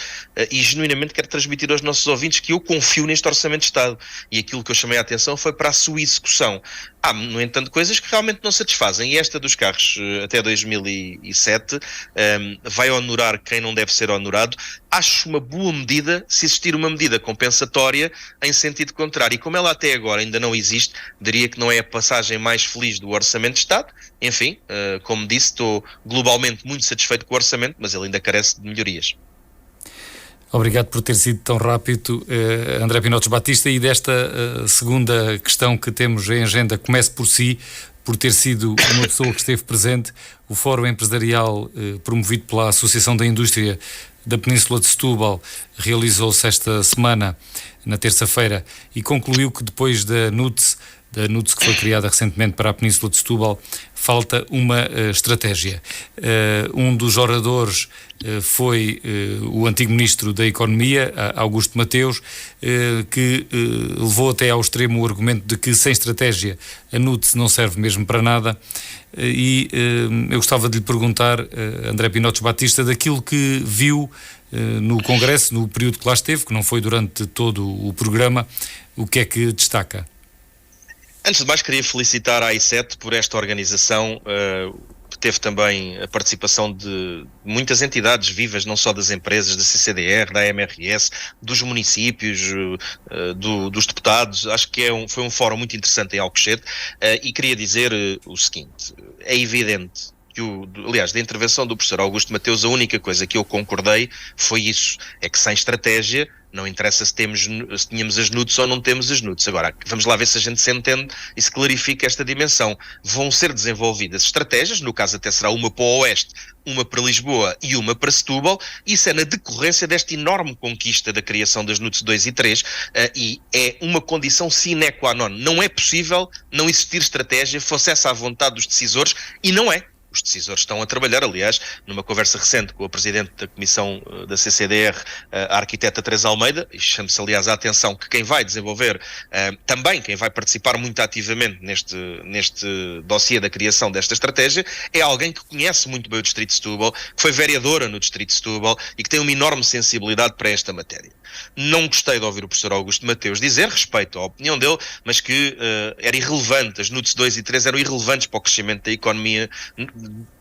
Speaker 5: e genuinamente quero transmitir aos nossos ouvintes que eu confio neste Orçamento de Estado, e aquilo que eu chamei a atenção foi para a sua execução. Há, no entanto, coisas que realmente não satisfazem, e esta dos carros até 2007 vai honorar quem não deve ser honorado. Acho uma boa medida se existir uma medida compensatória em sentido contrário, e como ela até agora ainda não existe, diria que não é a passagem mais feliz do Orçamento de Estado. Enfim, como disse, estou globalmente muito satisfeito com o Orçamento, mas ele ainda carece de melhorias.
Speaker 2: Obrigado por ter sido tão rápido, André Pinotes Batista, e desta segunda questão que temos em agenda, comece por si, por ter sido uma pessoa que esteve presente. O Fórum Empresarial promovido pela Associação da Indústria da Península de Setúbal realizou-se esta semana, na terça-feira, e concluiu que depois da NUTS que foi criada recentemente para a Península de Setúbal, falta uma estratégia. Um dos oradores foi o antigo Ministro da Economia, Augusto Mateus, que levou até ao extremo o argumento de que sem estratégia a NUTS não serve mesmo para nada. E eu gostava de lhe perguntar, André Pinotes Batista, daquilo que viu no Congresso, no período que lá esteve, que não foi durante todo o programa, o que é que destaca?
Speaker 5: Antes de mais, queria felicitar a AI7 por esta organização, que teve também a participação de muitas entidades vivas, não só das empresas, da CCDR, da AMRS, dos municípios, dos deputados. Acho que foi um fórum muito interessante em Alcochete, e queria dizer o seguinte: é evidente que aliás, da intervenção do professor Augusto Mateus, a única coisa que eu concordei foi isso, é que sem estratégia não interessa se tínhamos as NUTS ou não temos as NUTS. Agora, vamos lá ver se a gente se entende e se clarifica esta dimensão. Vão ser desenvolvidas estratégias, no caso até será uma para o Oeste, uma para Lisboa e uma para Setúbal. Isso é na decorrência desta enorme conquista da criação das NUTS 2 e 3, e é uma condição sine qua non. Não é possível não existir estratégia, fosse essa a vontade dos decisores, e não é. Os decisores estão a trabalhar, aliás, numa conversa recente com a Presidente da Comissão da CCDR, a arquiteta Teresa Almeida, e chama-se aliás a atenção que quem vai desenvolver, também quem vai participar muito ativamente neste dossiê da criação desta estratégia, é alguém que conhece muito bem o Distrito de Setúbal, que foi vereadora no Distrito de Setúbal e que tem uma enorme sensibilidade para esta matéria. Não gostei de ouvir o professor Augusto Mateus dizer, respeito à opinião dele, mas que era irrelevante, as NUTS 2 e 3 eram irrelevantes para o crescimento da economia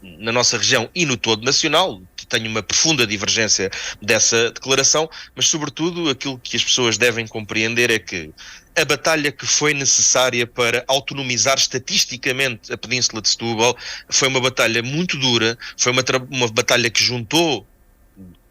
Speaker 5: na nossa região e no todo nacional. Tenho uma profunda divergência dessa declaração, mas sobretudo aquilo que as pessoas devem compreender é que a batalha que foi necessária para autonomizar estatisticamente a Península de Setúbal foi uma batalha muito dura, foi uma batalha que juntou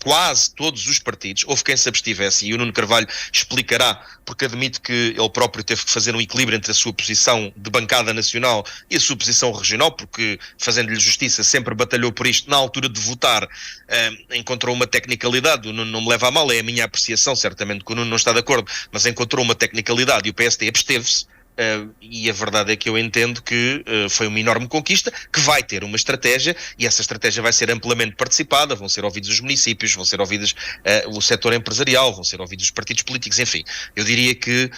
Speaker 5: quase todos os partidos, houve quem se abstivesse, e o Nuno Carvalho explicará, porque admite que ele próprio teve que fazer um equilíbrio entre a sua posição de bancada nacional e a sua posição regional, porque, fazendo-lhe justiça, sempre batalhou por isto. Na altura de votar, encontrou uma tecnicalidade, o Nuno não me leva a mal, é a minha apreciação, certamente que o Nuno não está de acordo, mas encontrou uma tecnicalidade e o PSD absteve-se. E a verdade é que eu entendo que foi uma enorme conquista, que vai ter uma estratégia, e essa estratégia vai ser amplamente participada, vão ser ouvidos os municípios, vão ser ouvidos o setor empresarial, vão ser ouvidos os partidos políticos, enfim. Eu diria que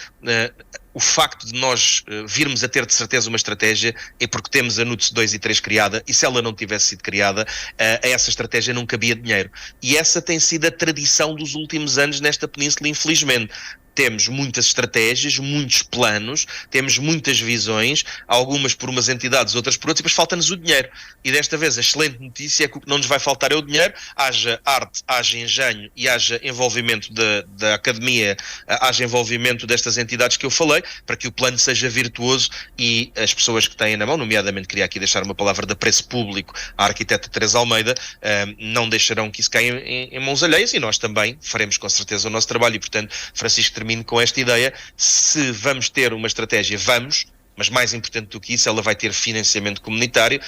Speaker 5: o facto de nós virmos a ter de certeza uma estratégia é porque temos a NUTS 2 e 3 criada, e se ela não tivesse sido criada, a essa estratégia não cabia dinheiro. E essa tem sido a tradição dos últimos anos nesta península, infelizmente. Temos muitas estratégias, muitos planos, temos muitas visões, algumas por umas entidades, outras por outras, e depois falta-nos o dinheiro. E desta vez a excelente notícia é que o que não nos vai faltar é o dinheiro, haja arte, haja engenho e haja envolvimento da academia, haja envolvimento destas entidades que eu falei, para que o plano seja virtuoso e as pessoas que têm na mão, nomeadamente queria aqui deixar uma palavra de apreço público à arquiteta Teresa Almeida, não deixarão que isso caia em mãos alheias, e nós também faremos com certeza o nosso trabalho. E portanto, Francisco, termino com esta ideia: se vamos ter uma estratégia, vamos, mas mais importante do que isso, ela vai ter financiamento comunitário.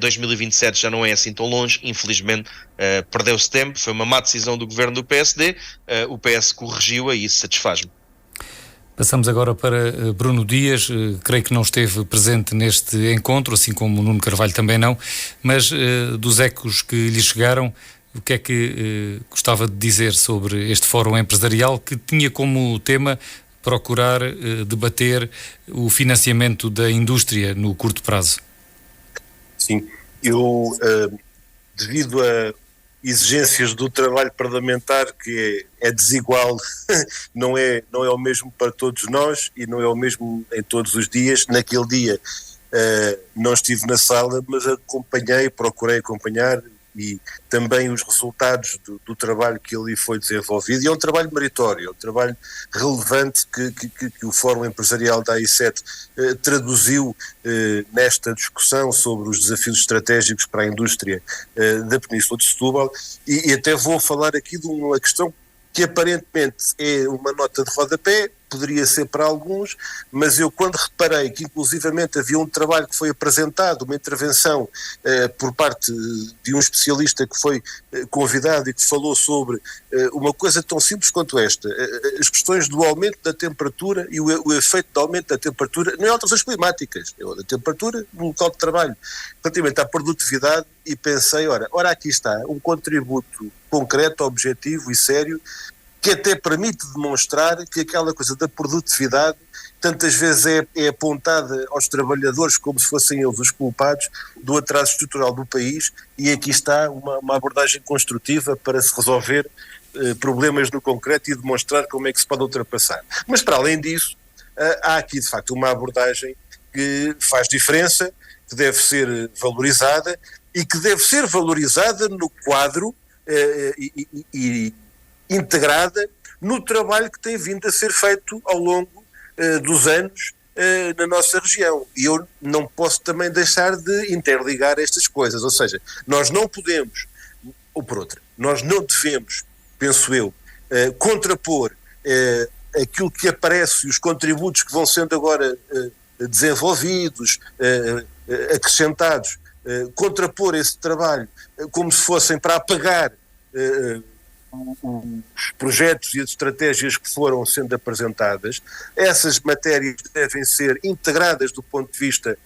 Speaker 5: 2027 já não é assim tão longe, infelizmente perdeu-se tempo, foi uma má decisão do governo do PSD, o PS corrigiu-a e isso satisfaz-me.
Speaker 2: Passamos agora para Bruno Dias, creio que não esteve presente neste encontro, assim como o Nuno Carvalho também não, mas dos ecos que lhe chegaram, o que é que gostava de dizer sobre este fórum empresarial que tinha como tema procurar debater o financiamento da indústria no curto prazo?
Speaker 3: Sim, eu, devido a exigências do trabalho parlamentar, que é desigual, não é o mesmo para todos nós e não é o mesmo em todos os dias. Naquele dia não estive na sala, mas procurei acompanhar, e também os resultados do trabalho que ali foi desenvolvido, e é um trabalho meritório, é um trabalho relevante que o Fórum Empresarial da AI7 traduziu nesta discussão sobre os desafios estratégicos para a indústria da Península de Setúbal, e até vou falar aqui de uma questão que aparentemente é uma nota de rodapé, poderia ser para alguns, mas eu, quando reparei que inclusivamente havia um trabalho que foi apresentado, uma intervenção por parte de um especialista que foi convidado e que falou sobre uma coisa tão simples quanto esta, as questões do aumento da temperatura e o efeito do aumento da temperatura, não é alterações climáticas, é da temperatura no local de trabalho, relativamente à produtividade, e pensei, ora aqui está um contributo concreto, objetivo e sério, que até permite demonstrar que aquela coisa da produtividade tantas vezes é apontada aos trabalhadores como se fossem eles os culpados do atraso estrutural do país, e aqui está uma abordagem construtiva para se resolver problemas no concreto e demonstrar como é que se pode ultrapassar. Mas para além disso, há aqui de facto uma abordagem que faz diferença, que deve ser valorizada, e que deve ser valorizada no quadro e integrada no trabalho que tem vindo a ser feito ao longo dos anos na nossa região. E eu não posso também deixar de interligar estas coisas, ou seja, nós não podemos, ou por outra, nós não devemos, penso eu, contrapor aquilo que aparece e os contributos que vão sendo agora desenvolvidos, acrescentados, contrapor esse trabalho como se fossem para apagar os projetos e as estratégias que foram sendo apresentadas. Essas matérias devem ser integradas do ponto de vista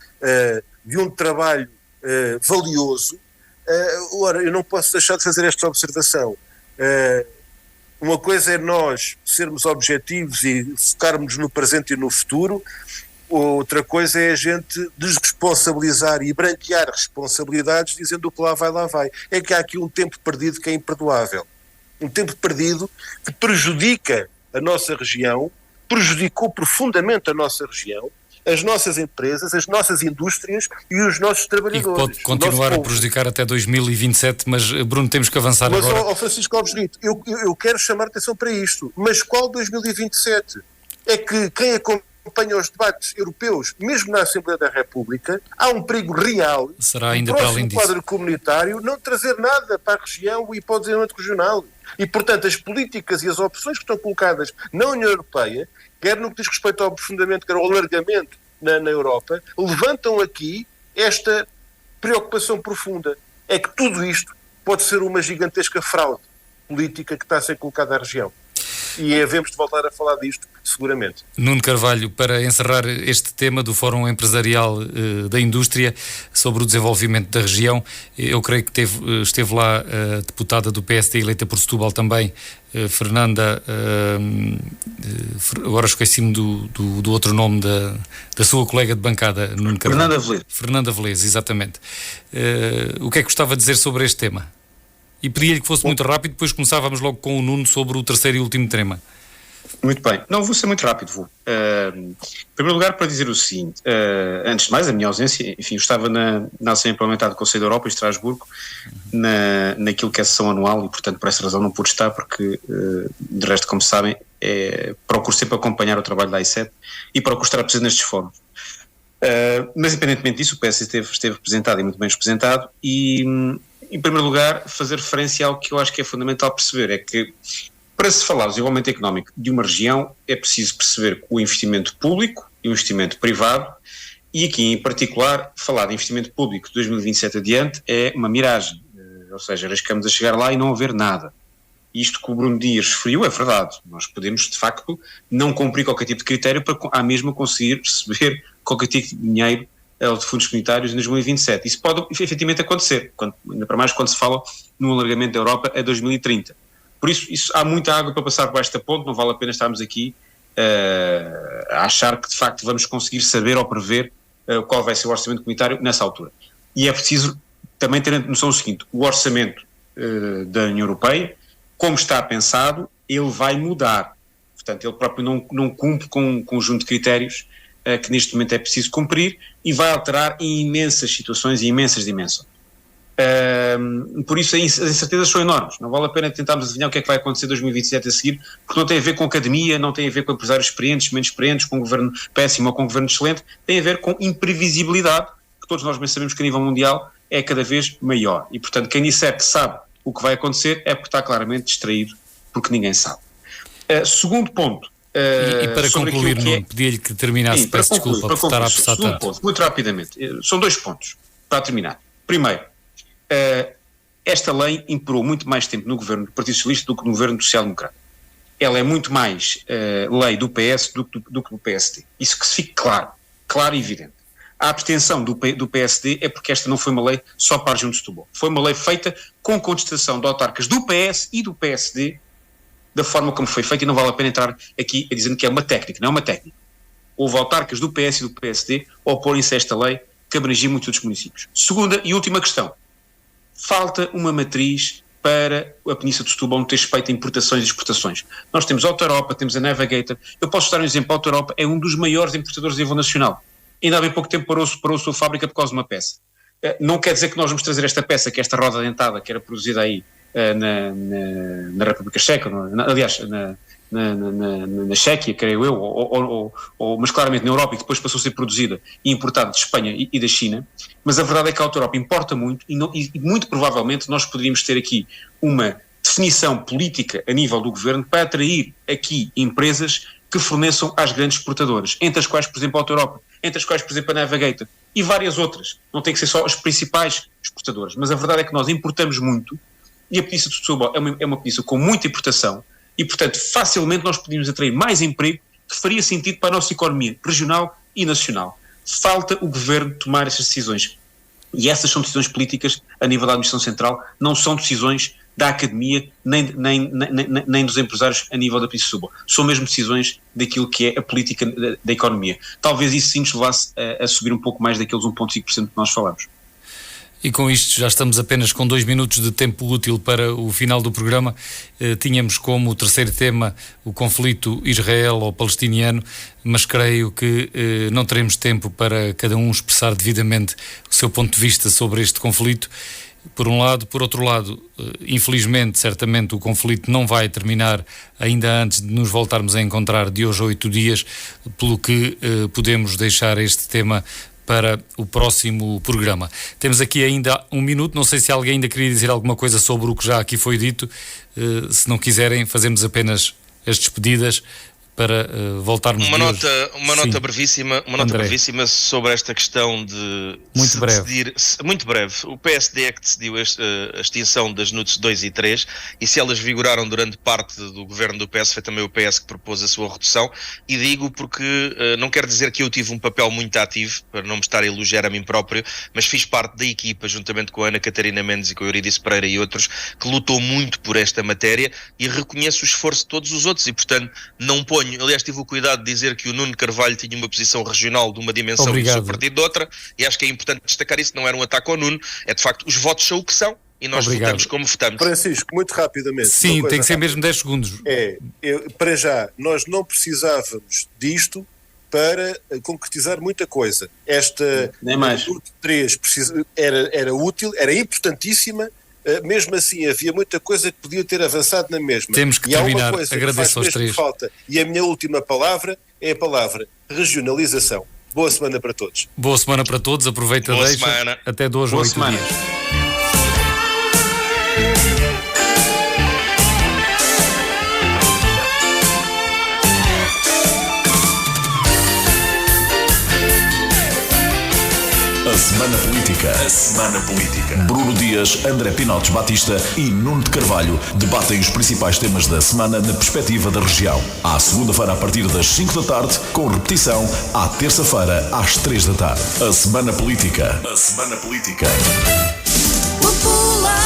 Speaker 3: de um trabalho valioso. Ora, eu não posso deixar de fazer esta observação. Uma coisa é nós sermos objetivos e focarmos no presente e no futuro, outra coisa é a gente desresponsabilizar e branquear responsabilidades dizendo que lá vai. É que há aqui um tempo perdido que é imperdoável. Um tempo perdido que prejudica a nossa região, prejudicou profundamente a nossa região, as nossas empresas, as nossas indústrias e os nossos trabalhadores.
Speaker 2: E pode continuar a prejudicar até 2027, mas Bruno, temos que avançar agora.
Speaker 3: Mas, Francisco Alves Brito, eu quero chamar a atenção para isto, mas qual 2027? É que quem acompanha acompanha os debates europeus, mesmo na Assembleia da República, há um perigo real,
Speaker 2: será ainda para além disso,
Speaker 3: quadro comunitário, não trazer nada para a região e para o desenvolvimento regional. E, portanto, as políticas e as opções que estão colocadas na União Europeia, quer no que diz respeito ao aprofundamento, quer ao alargamento na Europa, levantam aqui esta preocupação profunda. É que tudo isto pode ser uma gigantesca fraude política que está a ser colocada à região. E havemos de voltar a falar disto, seguramente.
Speaker 2: Nuno Carvalho, para encerrar este tema do Fórum Empresarial da Indústria sobre o desenvolvimento da região, eu creio que esteve lá a deputada do PSD eleita por Setúbal também, Fernanda, agora esqueci-me do outro nome da sua colega de bancada, Nuno Carvalho. Fernanda Velez, exatamente. O que é que gostava de dizer sobre este tema? E pedia-lhe que fosse muito rápido, depois começávamos logo com o Nuno sobre o terceiro e último tema.
Speaker 4: Muito bem. Não, vou ser muito rápido, em primeiro lugar, para dizer o seguinte, antes de mais, a minha ausência, enfim, eu estava na Assembleia Parlamentar do Conselho da Europa, em Estrasburgo, naquilo que é a sessão anual, e portanto por essa razão não pude estar, porque de resto, como sabem, procuro sempre acompanhar o trabalho da I7 e procuro estar presente nestes fóruns. Mas independentemente disso, o PS esteve representado e muito bem representado, e em primeiro lugar fazer referência ao que eu acho que é fundamental perceber, é que para se falar do desenvolvimento económico de uma região é preciso perceber o investimento público e o investimento privado, e aqui em particular falar de investimento público de 2027 adiante é uma miragem, ou seja, arriscamos a chegar lá e não haver nada. Isto que o Bruno Dias referiu é verdade, nós podemos de facto não cumprir qualquer tipo de critério para à mesma conseguir receber qualquer tipo de dinheiro de fundos comunitários em 2027. Isso pode efetivamente acontecer, ainda para mais quando se fala no alargamento da Europa a 2030. Por isso há muita água para passar por esta ponte, não vale a pena estarmos aqui a achar que de facto vamos conseguir saber ou prever qual vai ser o orçamento comunitário nessa altura. E é preciso também ter noção do seguinte, o orçamento da União Europeia, como está pensado, ele vai mudar. Portanto, ele próprio não cumpre com um conjunto de critérios que neste momento é preciso cumprir, e vai alterar em imensas situações e imensas dimensões. Por isso as incertezas são enormes, não vale a pena tentarmos adivinhar o que é que vai acontecer em 2027 a seguir, porque não tem a ver com academia, não tem a ver com empresários experientes, menos experientes, com um governo péssimo ou com um governo excelente, tem a ver com imprevisibilidade, que todos nós bem sabemos que a nível mundial é cada vez maior, e portanto quem disser que sabe o que vai acontecer é porque está claramente distraído, porque ninguém sabe. Segundo ponto,
Speaker 2: e para concluir, Nuno, pedia-lhe que terminasse, peço desculpa por estar a apressar tanto.
Speaker 4: Ponto, muito rapidamente, são 2 pontos para terminar. Primeiro, esta lei imperou muito mais tempo no governo do Partido Socialista do que no governo do Social Democrata. Ela é muito mais lei do PS do que do PSD. Isso que se fique claro e evidente. A abstenção do PSD é porque esta não foi uma lei só para a região de Setúbal. Foi uma lei feita com contestação de autarcas do PS e do PSD, da forma como foi feita, e não vale a pena entrar aqui a dizendo que é uma técnica, não é uma técnica. Houve autarcas do PS e do PSD a oporem-se a esta lei que abrangia muitos outros municípios. Segunda e última questão. Falta uma matriz para a Península de Setúbal não ter respeito a importações e exportações. Nós temos a Autoeuropa, temos a Navigator. Eu posso dar um exemplo, a Autoeuropa é um dos maiores importadores a nível nacional. Ainda há bem pouco tempo parou a sua fábrica por causa de uma peça. Não quer dizer que nós vamos trazer esta peça, que é esta roda dentada, que era produzida aí na República Checa, aliás, na Chequia, creio eu, mas claramente na Europa, e depois passou a ser produzida e importada de Espanha e da China. Mas a verdade é que a Autoeuropa importa muito, e muito provavelmente nós poderíamos ter aqui uma definição política a nível do governo para atrair aqui empresas que forneçam às grandes exportadoras, entre as quais, por exemplo, a Autoeuropa, entre as quais, por exemplo, a Navigator e várias outras. Não tem que ser só as principais exportadoras, mas a verdade é que nós importamos muito, e a Península de Setúbal é uma península com muita importação, e portanto facilmente nós podíamos atrair mais emprego que faria sentido para a nossa economia regional e nacional. Falta o governo tomar essas decisões, e essas são decisões políticas a nível da administração central, não são decisões da academia nem dos empresários a nível da Península de Setúbal, são mesmo decisões daquilo que é a política da economia. Talvez isso sim nos levasse a subir um pouco mais daqueles 1,5% que nós falamos.
Speaker 2: E com isto já estamos apenas com 2 minutos de tempo útil para o final do programa. Tínhamos como terceiro tema o conflito israelo-palestiniano, mas creio que não teremos tempo para cada um expressar devidamente o seu ponto de vista sobre este conflito. por um lado. Por outro lado, infelizmente, certamente o conflito não vai terminar ainda antes de nos voltarmos a encontrar de hoje a 8 dias, pelo que podemos deixar este tema para o próximo programa. Temos aqui ainda 1 minuto, não sei se alguém ainda queria dizer alguma coisa sobre o que já aqui foi dito. Se não quiserem, fazemos apenas as despedidas para voltarmos
Speaker 5: uma nota brevíssima sobre esta questão de
Speaker 2: muito breve.
Speaker 5: Decidir, muito breve. O PSD é que decidiu a extinção das NUTS 2 e 3, e se elas vigoraram durante parte do governo do PS, foi também o PS que propôs a sua redução, e digo porque não quer dizer que eu tive um papel muito ativo, para não me estar a elogiar a mim próprio, mas fiz parte da equipa, juntamente com a Ana Catarina Mendes e com a Eurídice Pereira e outros, que lutou muito por esta matéria, e reconheço o esforço de todos os outros, e portanto não ponho. Aliás, tive o cuidado de dizer que o Nuno Carvalho tinha uma posição regional de uma dimensão e o seu partido de outra, e acho que é importante destacar isso. Não era um ataque ao Nuno, é de facto, os votos são o que são, e nós votamos como votamos.
Speaker 3: Francisco, muito rapidamente.
Speaker 2: Sim, tem que ser mesmo 10 segundos.
Speaker 3: Para já, nós não precisávamos disto para concretizar muita coisa. Esta
Speaker 4: nem mais.
Speaker 3: 3 era útil, era importantíssima. Mesmo assim havia muita coisa que podia ter avançado na mesma.
Speaker 2: Temos que terminar, agradeço aos 3.
Speaker 3: Falta, e a minha última palavra é a palavra regionalização. Boa semana para todos.
Speaker 2: Boa semana para todos, aproveita,
Speaker 5: boa
Speaker 2: deixa,
Speaker 5: semana.
Speaker 2: Até de hoje a 8 dias.
Speaker 1: A Semana Política. A Semana Política. Bruno Dias, André Pinotes Batista e Nuno de Carvalho debatem os principais temas da semana na perspectiva da região. À segunda-feira a partir das 5 da tarde, com repetição à terça-feira às 3 da tarde. A Semana Política. A Semana Política.
Speaker 6: Popular.